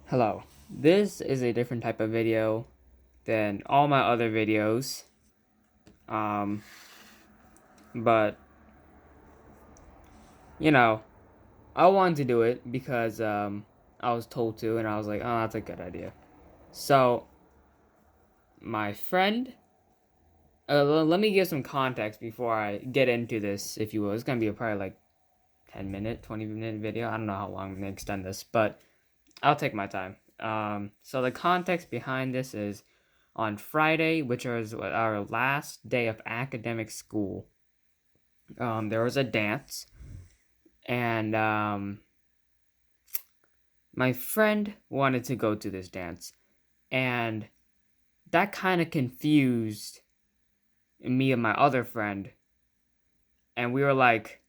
Hello. This is a different type of video than all my other videos. Um, but you know, I wanted to do it because I was told to, and I was like, oh, that's a good idea. So my friend, let me give some context before I get into this, if you will. It's gonna be a probably like 10-minute, 20-minute video. I don't know how long I'm gonna extend this, but I'll take my time. So the context behind this is on Friday, which was our last day of academic school. There was a dance, and my friend wanted to go to this dance, and that kind of confused me and my other friend, and we were like,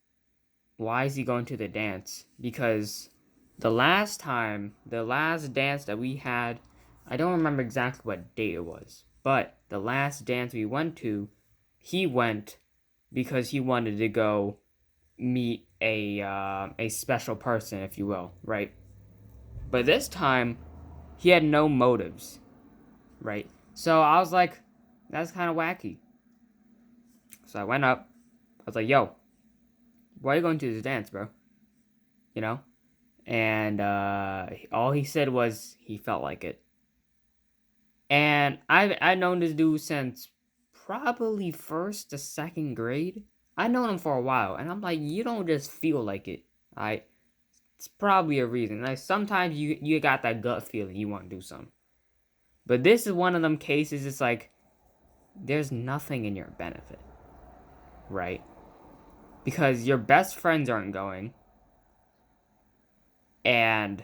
"Why is he going to the dance?" Because the last dance that we had, I don't remember exactly what date it was, but the last dance we went to, he went because he wanted to go meet a special person, if you will, right? But this time, he had no motives, right? So I was like, that's kind of wacky. So I went up. I was like, yo, why are you going to this dance, bro? You know? And all he said was he felt like it. And I've known this dude since probably first to second grade. I known him for a while, and I'm like, you don't just feel like it. I It's probably a reason. Like sometimes you got that gut feeling you want to do something. But this is one of them cases. It's like there's nothing in your benefit, right? Because your best friends aren't going, and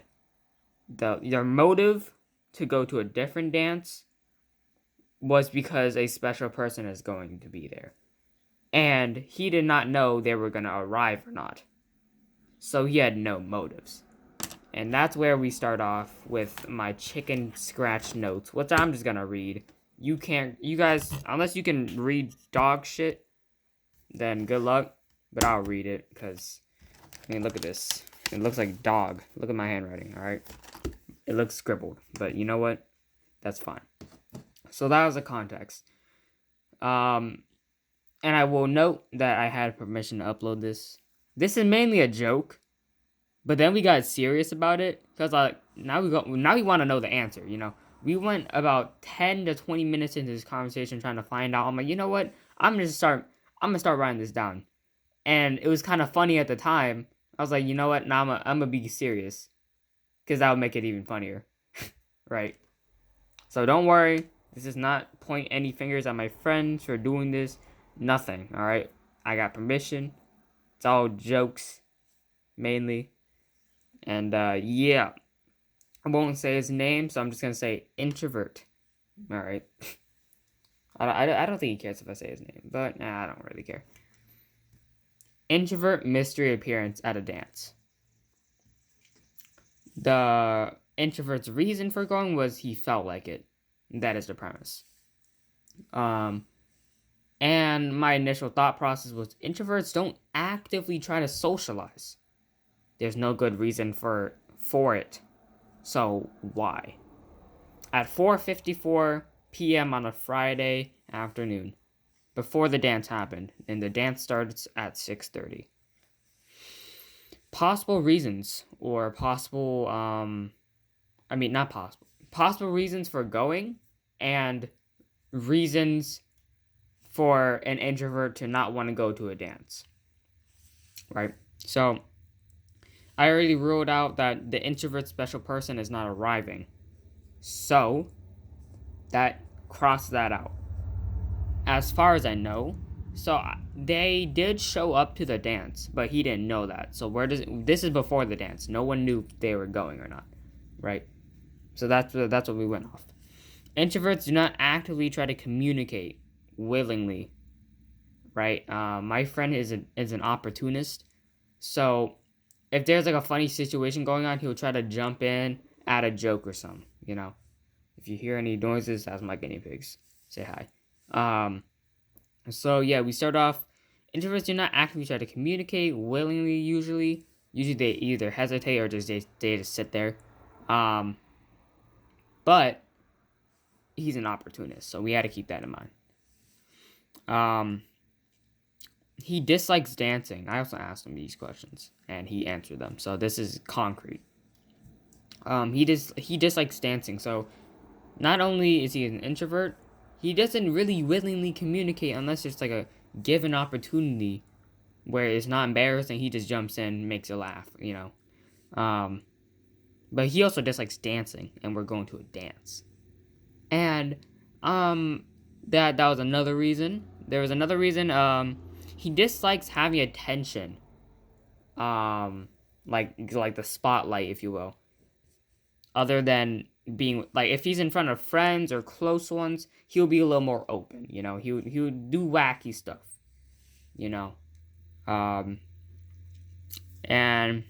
your motive to go to a different dance was because a special person is going to be there, and he did not know they were gonna arrive or not, so he had no motives. And that's where we start off with my chicken scratch notes, which I'm just gonna read. You guys, unless you can read dog shit, then good luck. But I'll read it because, I mean, look at this. It looks like dog. Look at my handwriting, alright? It looks scribbled, but you know what? That's fine. So that was the context. Um, and I will note that I had permission to upload this. This is mainly a joke. But then we got serious about it because now we want to know the answer. We went about 10 to 20 minutes into this conversation trying to find out. I'm like, you know what? I'm gonna start writing this down, and it was kind of funny at the time. I was like, you know what? Now I'm gonna be serious because that would make it even funnier, right? So don't worry. This is not point any fingers at my friends for doing this. Nothing. All right. I got permission. It's all jokes mainly. And yeah, I won't say his name, so I'm just gonna say Introvert. All right. I don't think he cares if I say his name, but I don't really care. Introvert mystery appearance at a dance. The introvert's reason for going was he felt like it. That is the premise. And my initial thought process was introverts don't actively try to socialize. There's no good reason for it. So why? At 4:54 p.m. on a Friday afternoon, before the dance happened, and the dance starts at 6:30. Possible reasons, or possible, not possible, possible reasons for going, and reasons for an introvert to not want to go to a dance, right? So, I already ruled out that the introvert special person is not arriving. So, that crossed that out. As far as I know, so they did show up to the dance, but he didn't know that. So this is before the dance. No one knew if they were going or not, right? So that's what we went off. Introverts do not actively try to communicate willingly, right? My friend is an opportunist, so if there's like a funny situation going on, he'll try to jump in, add a joke or something. If you hear any noises, that's my guinea pigs. Say hi. So yeah, we start off. Introverts do not actively try to communicate willingly. Usually they either hesitate or they just sit there. but he's an opportunist, so we had to keep that in mind. He dislikes dancing. I also asked him these questions, and he answered them. So this is concrete. He dislikes dancing. So not only is he an introvert, he doesn't really willingly communicate unless it's like a given opportunity where it's not embarrassing. He just jumps in, makes a laugh, you know. But he also dislikes dancing, and we're going to a dance. And that was another reason. There was another reason. He dislikes having attention. Like the spotlight, if you will. Other than being like, if he's in front of friends or close ones, he'll be a little more open. You know, he would do wacky stuff. You know, and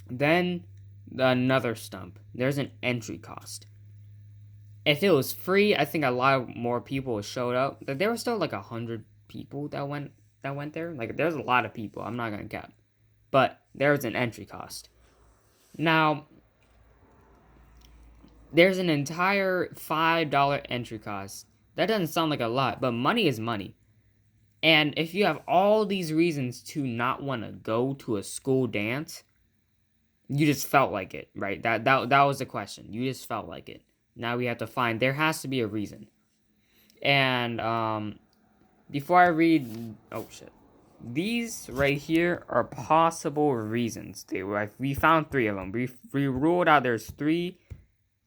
then another stump. There's an entry cost. If it was free, I think a lot more people showed up. There were still like 100 people that went there. Like, there's a lot of people. I'm not gonna cap, but there's an entry cost. Now, there's an entire $5 entry cost. That doesn't sound like a lot, but money is money. And if you have all these reasons to not want to go to a school dance, you just felt like it, right? That was the question. You just felt like it. Now we have to find, there has to be a reason. And before I read, oh shit, these right here are possible reasons. We found 3 of them. We ruled out there's 3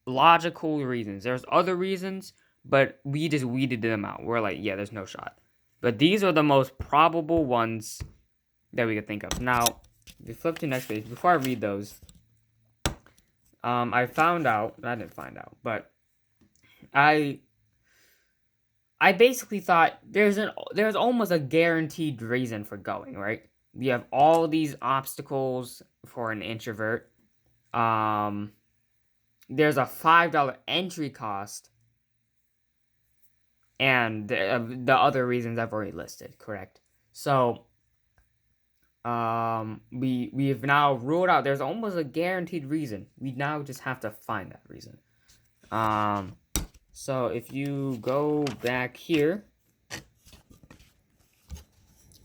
logical reasons. There's other reasons, but we just weeded them out. We're like, yeah, there's no shot. But these are the most probable ones that we could think of. Now, if you flip to the next page, before I read those, I didn't find out, but I basically thought there's almost a guaranteed reason for going, right? You have all these obstacles for an introvert. There's a $5 entry cost, and the other reasons I've already listed, correct? So, we've now ruled out there's almost a guaranteed reason. We now just have to find that reason. So if you go back here,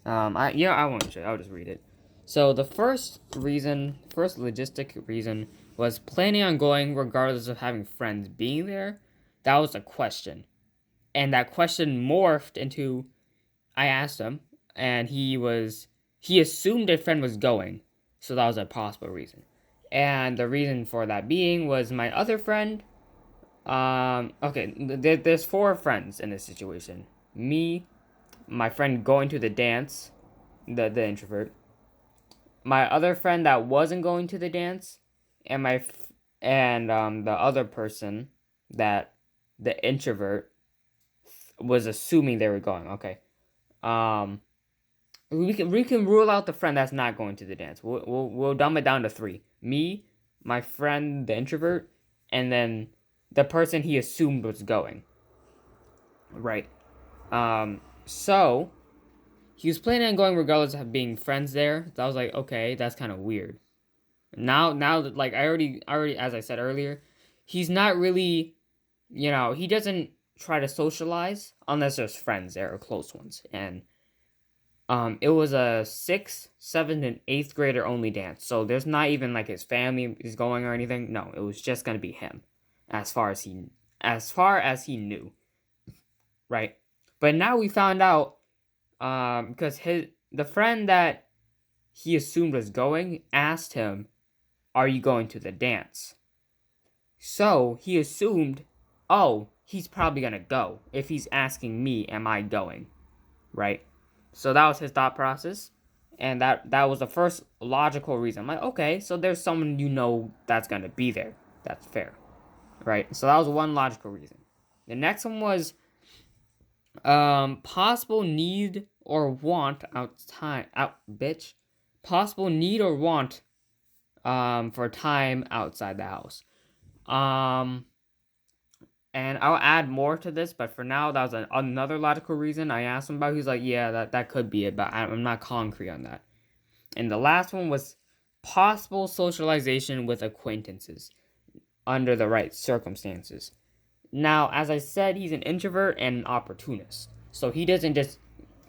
I won't show you, I'll just read it. So the first logistic reason was planning on going regardless of having friends being there. That was a question. And that question morphed into, I asked him, and he assumed a friend was going. So that was a possible reason. And the reason for that being was my other friend. Okay, there's 4 friends in this situation. Me, my friend going to the dance, the introvert, my other friend that wasn't going to the dance, and the other person that the introvert was assuming they were going. Okay, we can rule out the friend that's not going to the dance. We'll dumb it down to 3: me, my friend the introvert, and then the person he assumed was going. Right. So he was planning on going regardless of being friends there. So I was like, okay, that's kind of weird. Now that, like, I already, as I said earlier, he's not really, he doesn't try to socialize unless there's friends there or close ones. And it was a 6th, 7th, and 8th grader only dance. So there's not even like his family is going or anything. No, it was just gonna be him. As far as he knew, right? But now we found out, because the friend that he assumed was going asked him, "Are you going to the dance?" So he assumed, oh, he's probably gonna go if he's asking me, "Am I going?" Right? So that was his thought process, and that was the first logical reason. I'm like, okay, so there's someone that's gonna be there. That's fair. Right, so that was one logical reason. The next one was possible need or want possible need or want for time outside the house. And I'll add more to this, but for now, that was another logical reason I asked him about. He's like, yeah, that could be it, but I'm not concrete on that. And the last one was possible socialization with acquaintances. under the right circumstances. Now, as I said, he's an introvert and an opportunist. So he doesn't just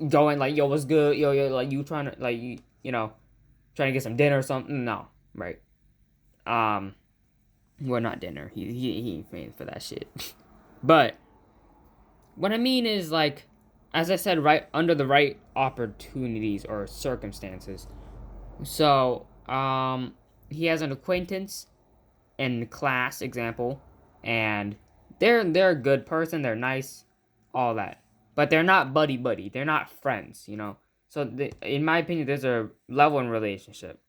go in like, yo, what's good? Yo, like you trying to like you know, trying to get some dinner or something. No, right? Um, well, not dinner. He ain't paying for that shit. But what I mean is like, as I said, right under the right opportunities or circumstances. So, he has an acquaintance in class, example, and they're a good person. They're nice, all that, but they're not buddy buddy. They're not friends, you know. So, in my opinion, there's a level in relationship: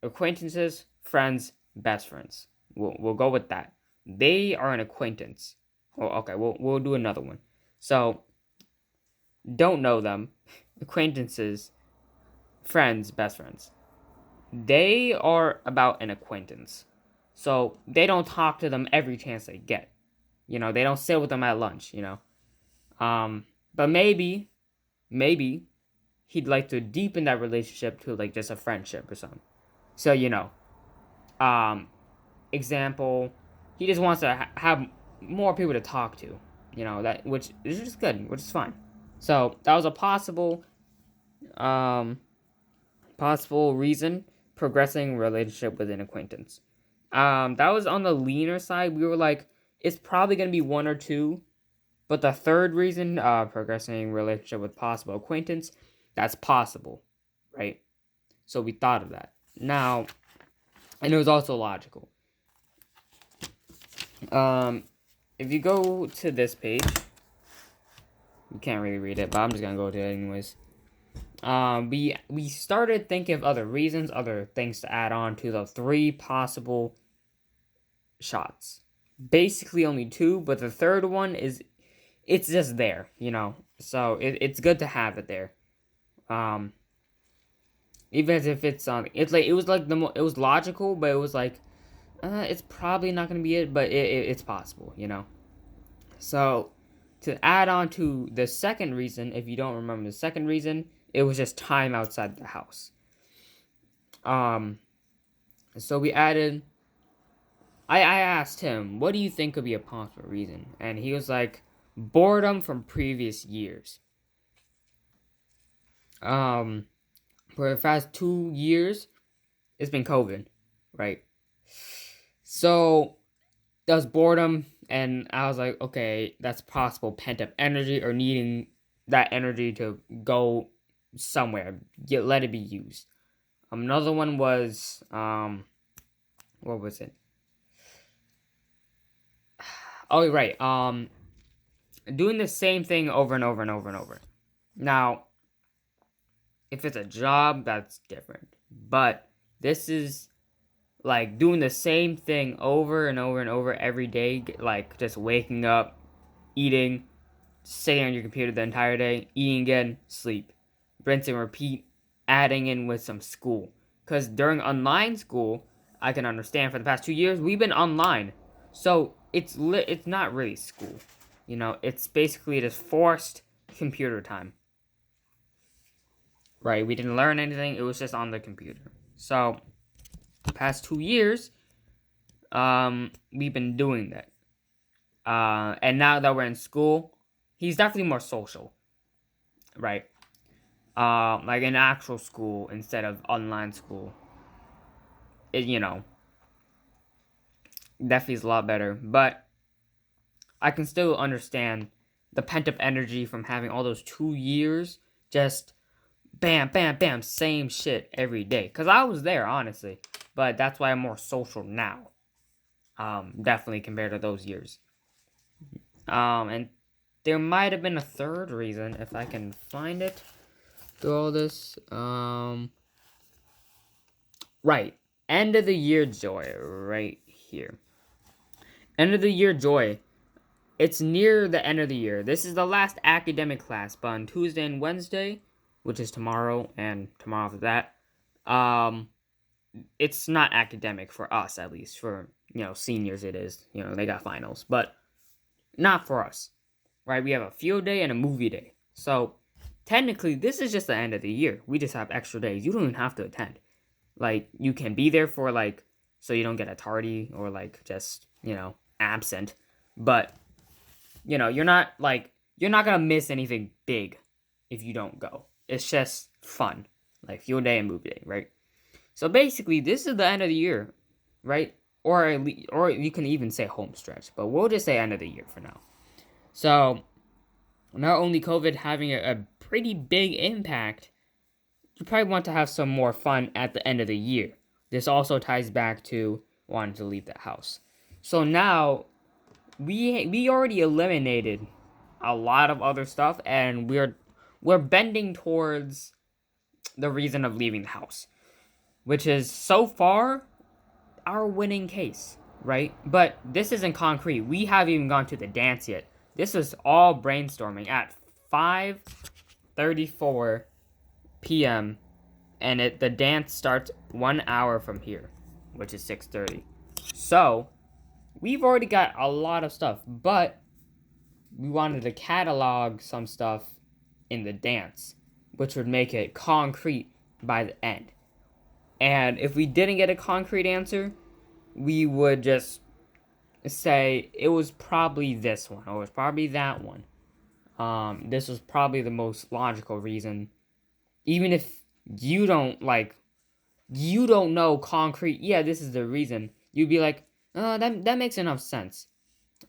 acquaintances, friends, best friends. We'll go with that. They are an acquaintance. Oh, okay. We'll do another one. So, don't know them, acquaintances, friends, best friends. They are about an acquaintance. So they don't talk to them every chance they get. You know, they don't sit with them at lunch, you know. But maybe he'd like to deepen that relationship to like just a friendship or something. So, you know, um, example, he just wants to have more people to talk to, you know, that which is just good, which is fine. So that was a um, possible reason progressing relationship with an acquaintance. That was on the leaner side. We were like, it's probably gonna be one or two, but the third reason, progressing relationship with possible acquaintance, that's possible, right? So we thought of that. Now, and it was also logical. If you go to this page, you can't really read it, but I'm just gonna go to it anyways. We started thinking of other reasons, other things to add on to the three possible shots. Basically only two, but the third one it's just there, you know. So it's good to have it there. Even if it's on, it's like it was like it was logical, but it was like, it's probably not gonna be it, but it's possible, you know. So to add on to the second reason, if you don't remember the second reason, it was just time outside the house. So we added. I asked him, what do you think could be a possible reason? And he was like, boredom from previous years. For the past 2 years, it's been COVID, right? So that was boredom, and I was like, okay, that's possible pent up energy or needing that energy to go somewhere, let it be used. Another one was what was it? Oh, right. Doing the same thing over and over and over and over. Now, if it's a job, that's different. But this is like doing the same thing over and over and over every day, like just waking up, eating, sitting on your computer the entire day, eating again, sleep, rinse and repeat, adding in with some school. Because during online school, I can understand for the past 2 years we've been online, so it's not really school, you know. It's basically just forced computer time. Right? We didn't learn anything. It was just on the computer. So, the past 2 years, we've been doing that. And now that we're in school, he's definitely more social, right? Like in actual school instead of online school. It, you know, definitely is a lot better. But I can still understand the pent up energy from having all those 2 years just bam, bam, bam, same shit every day. Because I was there, honestly. But that's why I'm more social now. Definitely compared to those years. And there might have been a third reason, if I can find it through all this. Right. End of the year joy, right here. End of the year joy. It's near the end of the year. This is the last academic class, but on Tuesday and Wednesday, which is tomorrow and tomorrow after that, it's not academic for us, at least. For, you know, seniors it is. You know, they got finals. But not for us. Right? We have a field day and a movie day. So, technically, this is just the end of the year. We just have extra days. You don't even have to attend. Like, you can be there for, like, so you don't get a tardy or like just, absent. But, you're not gonna miss anything big if you don't go. It's just fun, like field day and movie day, right? So basically, this is the end of the year, right? Or you can even say home stretch, but we'll just say end of the year for now. So not only COVID having a pretty big impact, you probably want to have some more fun at the end of the year. This also ties back to wanting to leave the house. So now we already eliminated a lot of other stuff, and we're bending towards the reason of leaving the house, which is so far our winning case, right? But this isn't concrete. We haven't even gone to the dance yet. This is all brainstorming at 5:34 p.m. and the dance starts 1 hour from here, which is 6:30. So we've already got a lot of stuff, but we wanted to catalog some stuff in the dance, which would make it concrete by the end. And if we didn't get a concrete answer, we would just say it was probably this one or it was probably that one. This was probably the most logical reason. Even if you don't know concrete, yeah, this is the reason. You'd be like, oh, that makes enough sense,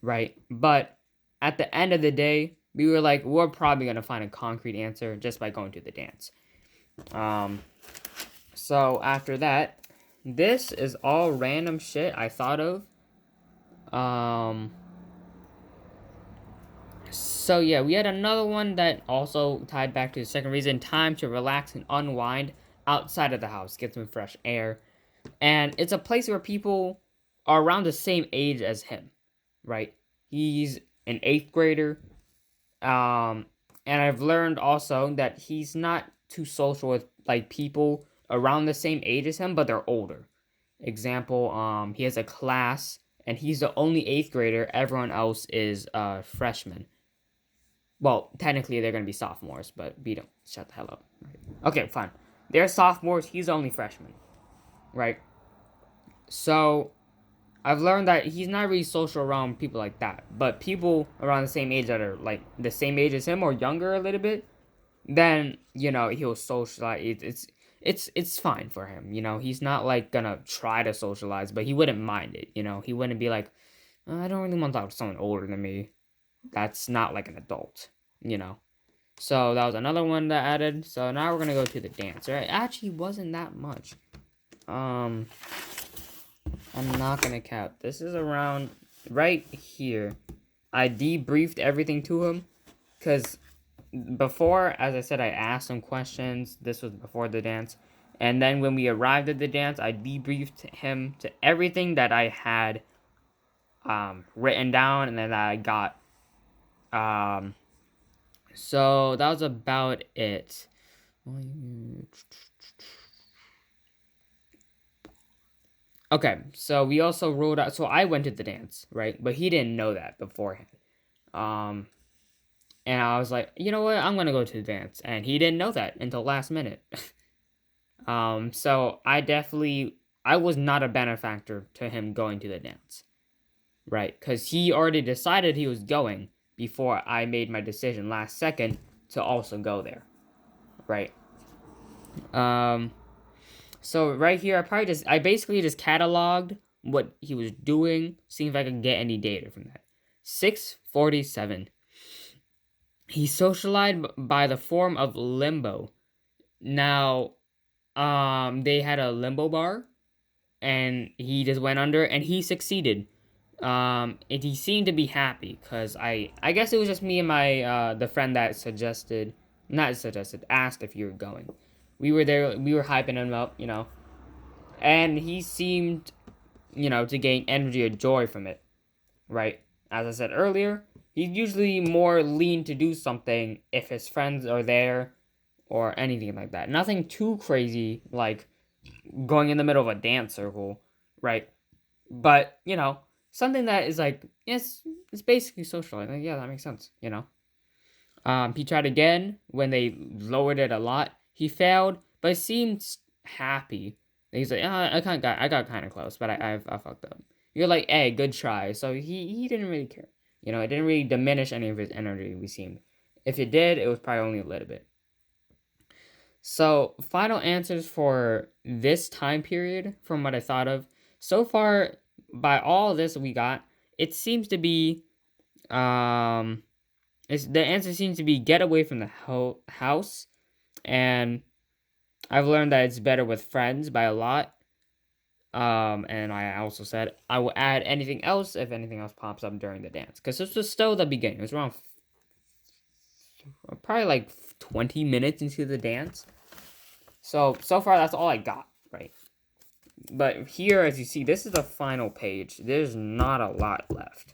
right? But at the end of the day, we were like, we're probably gonna find a concrete answer just by going to the dance. So after that, this is all random shit I thought of. So yeah, we had another one that also tied back to the second reason: time to relax and unwind outside of the house, get some fresh air. And it's a place where people are around the same age as him, right? He's an 8th grader. And I've learned also that he's not too social with like people around the same age as him, but they're older. Example, he has a class and he's the only 8th grader. Everyone else is freshmen. Well, technically they're gonna be sophomores, but we don't. Shut the hell up. Right. Okay, fine. They're sophomores. He's the only freshman, right? So I've learned that he's not really social around people like that, but people around the same age that are like the same age as him or younger a little bit, then he'll socialize. It's fine for him. He's not like gonna try to socialize, but he wouldn't mind it. He wouldn't be like, I don't really want to talk to someone older than me. That's not like an adult. So that was another one that added. So now we're gonna go to the dance. Right? Actually, wasn't that much. I'm not gonna count. This is around right here. I debriefed everything to him because before, as I said, I asked some questions. This was before the dance. And then when we arrived at the dance, I debriefed him to everything that I had written down and then I got. So that was about it. Okay, so we also wrote out. So I went to the dance, right? But he didn't know that beforehand. And I was like, you know what? I'm gonna go to the dance, and he didn't know that until last minute. So I was not a benefactor to him going to the dance, right? Because he already decided he was going before I made my decision last second to also go there, right? So right here, I basically just cataloged what he was doing, seeing if I could get any data from that. 6:47. He socialized by the form of limbo. Now, they had a limbo bar, and he just went under, and he succeeded. And he seemed to be happy, because I guess it was just me and my, the friend that asked if you were going. We were there, we were hyping him up, and he seemed, to gain energy or joy from it, right? As I said earlier, he's usually more lean to do something if his friends are there or anything like that. Nothing too crazy like going in the middle of a dance circle, right? But, something that is like, yes, it's basically social. Like, yeah, that makes sense, He tried again when they lowered it a lot. He failed, but seemed happy. And he's like, I got kind of close, but I fucked up. You're like, hey, good try. So he didn't really care. You know, it didn't really diminish any of his energy, we seemed. If it did, it was probably only a little bit. So, final answers for this time period from what I thought of. So far, by all this we got, it seems to be, the answer seems to be get away from the house. And I've learned that it's better with friends by a lot. And I also said I will add anything else if anything else pops up during the dance. Because this was still the beginning. It was around probably like 20 minutes into the dance. So far that's all I got, right? But here, as you see, this is the final page. There's not a lot left.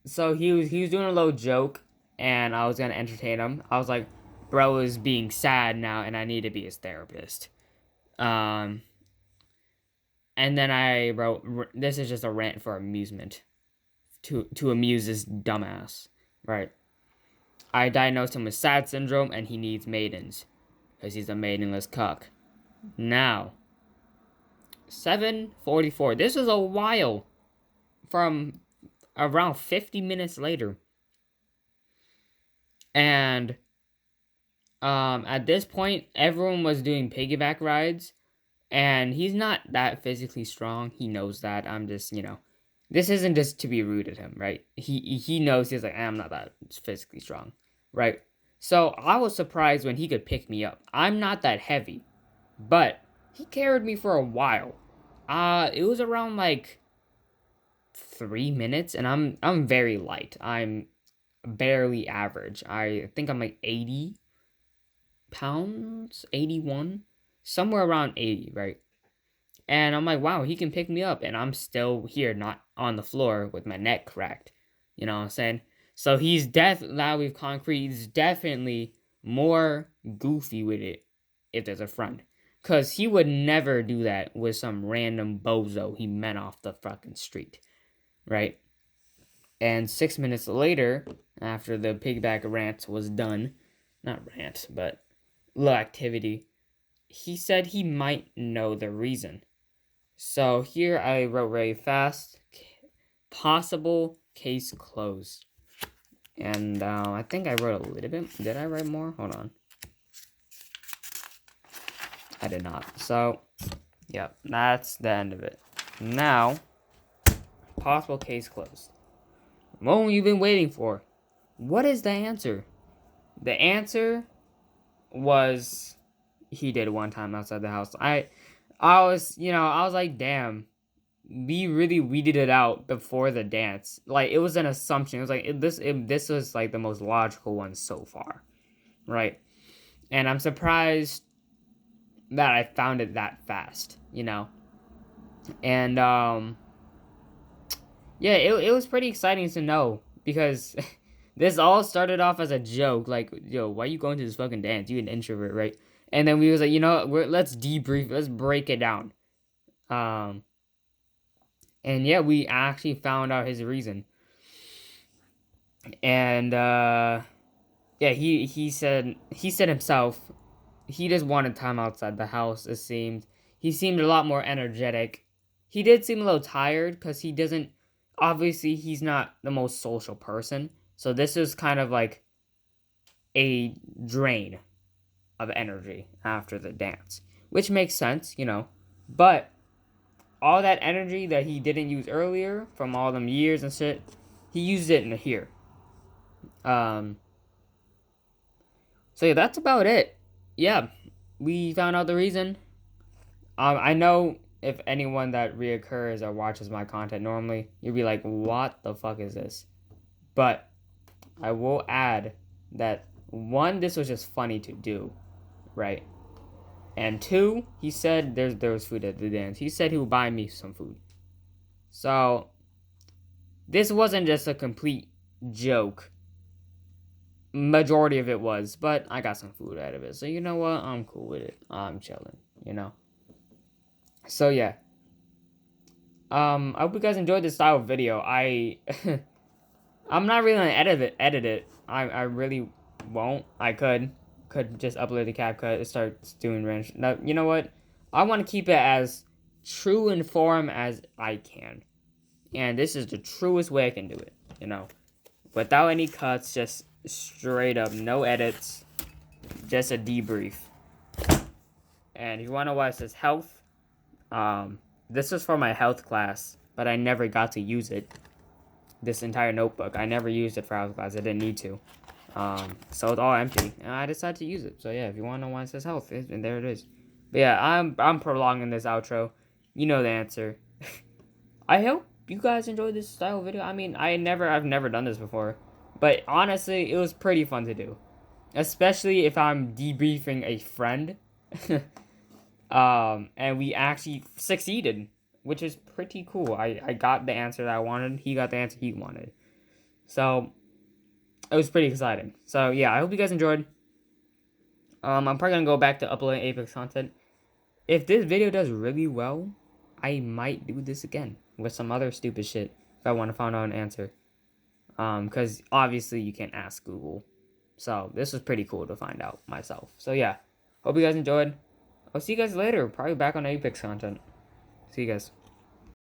So he was doing a little joke, and I was gonna entertain him. I was like, bro is being sad now, and I need to be his therapist. And then I wrote, this is just a rant for amusement, to amuse this dumbass, right? I diagnosed him with sad syndrome, and he needs maidens, because he's a maidenless cuck. Now, 7:44. This is a while from around 50 minutes later. And at this point, everyone was doing piggyback rides, and he's not that physically strong. He knows that. I'm just, this isn't just to be rude at him, right? He knows. He's like, I'm not that physically strong, right? So I was surprised when he could pick me up. I'm not that heavy, but he carried me for a while. It was around like 3 minutes, and I'm very light. I'm barely average. I think I'm like 80 pounds, 81, somewhere around 80, right? And I'm like, wow, he can pick me up, and I'm still here, not on the floor with my neck cracked. You know what I'm saying? So he's now we've concrete. He's definitely more goofy with it if there's a front. Because he would never do that with some random bozo he met off the fucking street. Right? And 6 minutes later, after the piggyback rant was done, not rant, but little activity, he said he might know the reason. So here I wrote very fast, possible case closed. And I think I wrote a little bit. Did I write more? Hold on. I did not. So, yep, that's the end of it. Now, possible case closed. The moment you've been waiting for. What is the answer? The answer was he did one time outside the house. I was like, damn, we really weeded it out before the dance. Like, it was an assumption. It was like, this was like the most logical one so far, right? And I'm surprised that I found it that fast, And yeah, it was pretty exciting to know, because this all started off as a joke, like, yo, why you going to this fucking dance? You an introvert, right? And then we was like, let's debrief, let's break it down. And yeah, we actually found out his reason. And yeah, he said himself, he just wanted time outside the house. It seemed he seemed a lot more energetic. He did seem a little tired, because he doesn't. Obviously, he's not the most social person, so this is kind of like a drain of energy after the dance, which makes sense, But all that energy that he didn't use earlier from all them years and shit, he used it in here. So yeah, that's about it. Yeah, we found out the reason. I know if anyone that reoccurs or watches my content normally, you'd be like, what the fuck is this? But I will add that, one, this was just funny to do, right? And two, he said there was food at the dance. He said he would buy me some food. So this wasn't just a complete joke. Majority of it was, but I got some food out of it. So you know what? I'm cool with it. I'm chilling, So yeah. I hope you guys enjoyed this style of video. I'm not really gonna edit it. I really won't. I could, could just upload the CapCut and start doing random. Now, you know what? I want to keep it as true in form as I can. And this is the truest way I can do it, you know. Without any cuts, just straight up, no edits, just a debrief. And if you want to know why it says health, this was for my health class, but I never got to use it. This entire notebook, I never used it for health class. I didn't need to. So it's all empty, and I decided to use it. So yeah, if you want to know why it says health, and there it is. But yeah, I'm prolonging this outro. You know the answer. I hope you guys enjoyed this style video. I mean, I've never done this before, but honestly, it was pretty fun to do, especially if I'm debriefing a friend. And we actually succeeded, which is pretty cool. I got the answer that I wanted. He got the answer he wanted. So it was pretty exciting. So yeah, I hope you guys enjoyed. I'm probably gonna go back to uploading Apex content. If this video does really well, I might do this again with some other stupid shit if I want to find out an answer. Because obviously you can't ask Google. So this was pretty cool to find out myself. So yeah, hope you guys enjoyed. I'll see you guys later. Probably back on Apex content. See you guys.